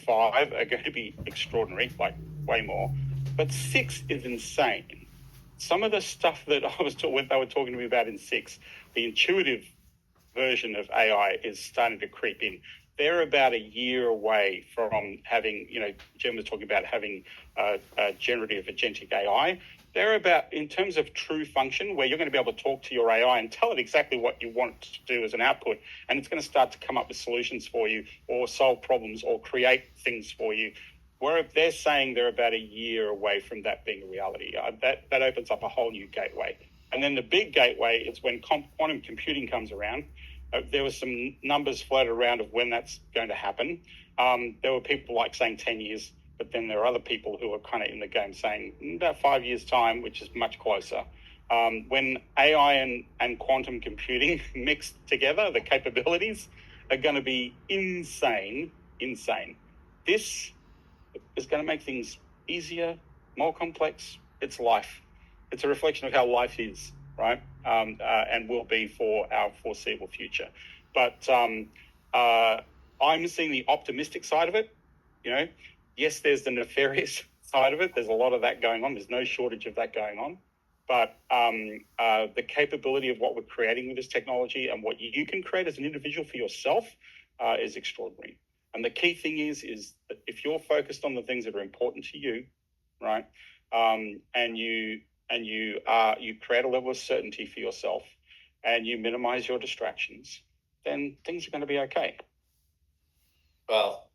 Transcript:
5 are going to be extraordinary, like way more. But 6 is insane. Some of the stuff that they were talking to me about in 6, the intuitive version of AI is starting to creep in. They're about a year away from having, Jen was talking about having generative agentic AI. They're about, in terms of true function, where you're going to be able to talk to your AI and tell it exactly what you want to do as an output, and it's going to start to come up with solutions for you or solve problems or create things for you. Where they're saying they're about a year away from that being a reality. That opens up a whole new gateway. And then the big gateway is when quantum computing comes around. There were some numbers floated around of when that's going to happen. There were people saying 10 years, but then there are other people who are kind of in the game saying about 5 years' time, which is much closer. When AI and quantum computing mix together, the capabilities are going to be insane. This is going to make things easier, more complex. It's life. It's a reflection of how life is, right? And will be for our foreseeable future. But I'm seeing the optimistic side of it. Yes, there's the nefarious side of it. There's a lot of that going on. There's no shortage of that going on. But the capability of what we're creating with this technology and what you can create as an individual for yourself is extraordinary. And the key thing is that if you're focused on the things that are important to you, right, and you create a level of certainty for yourself, and you minimize your distractions, then things are going to be okay. Well,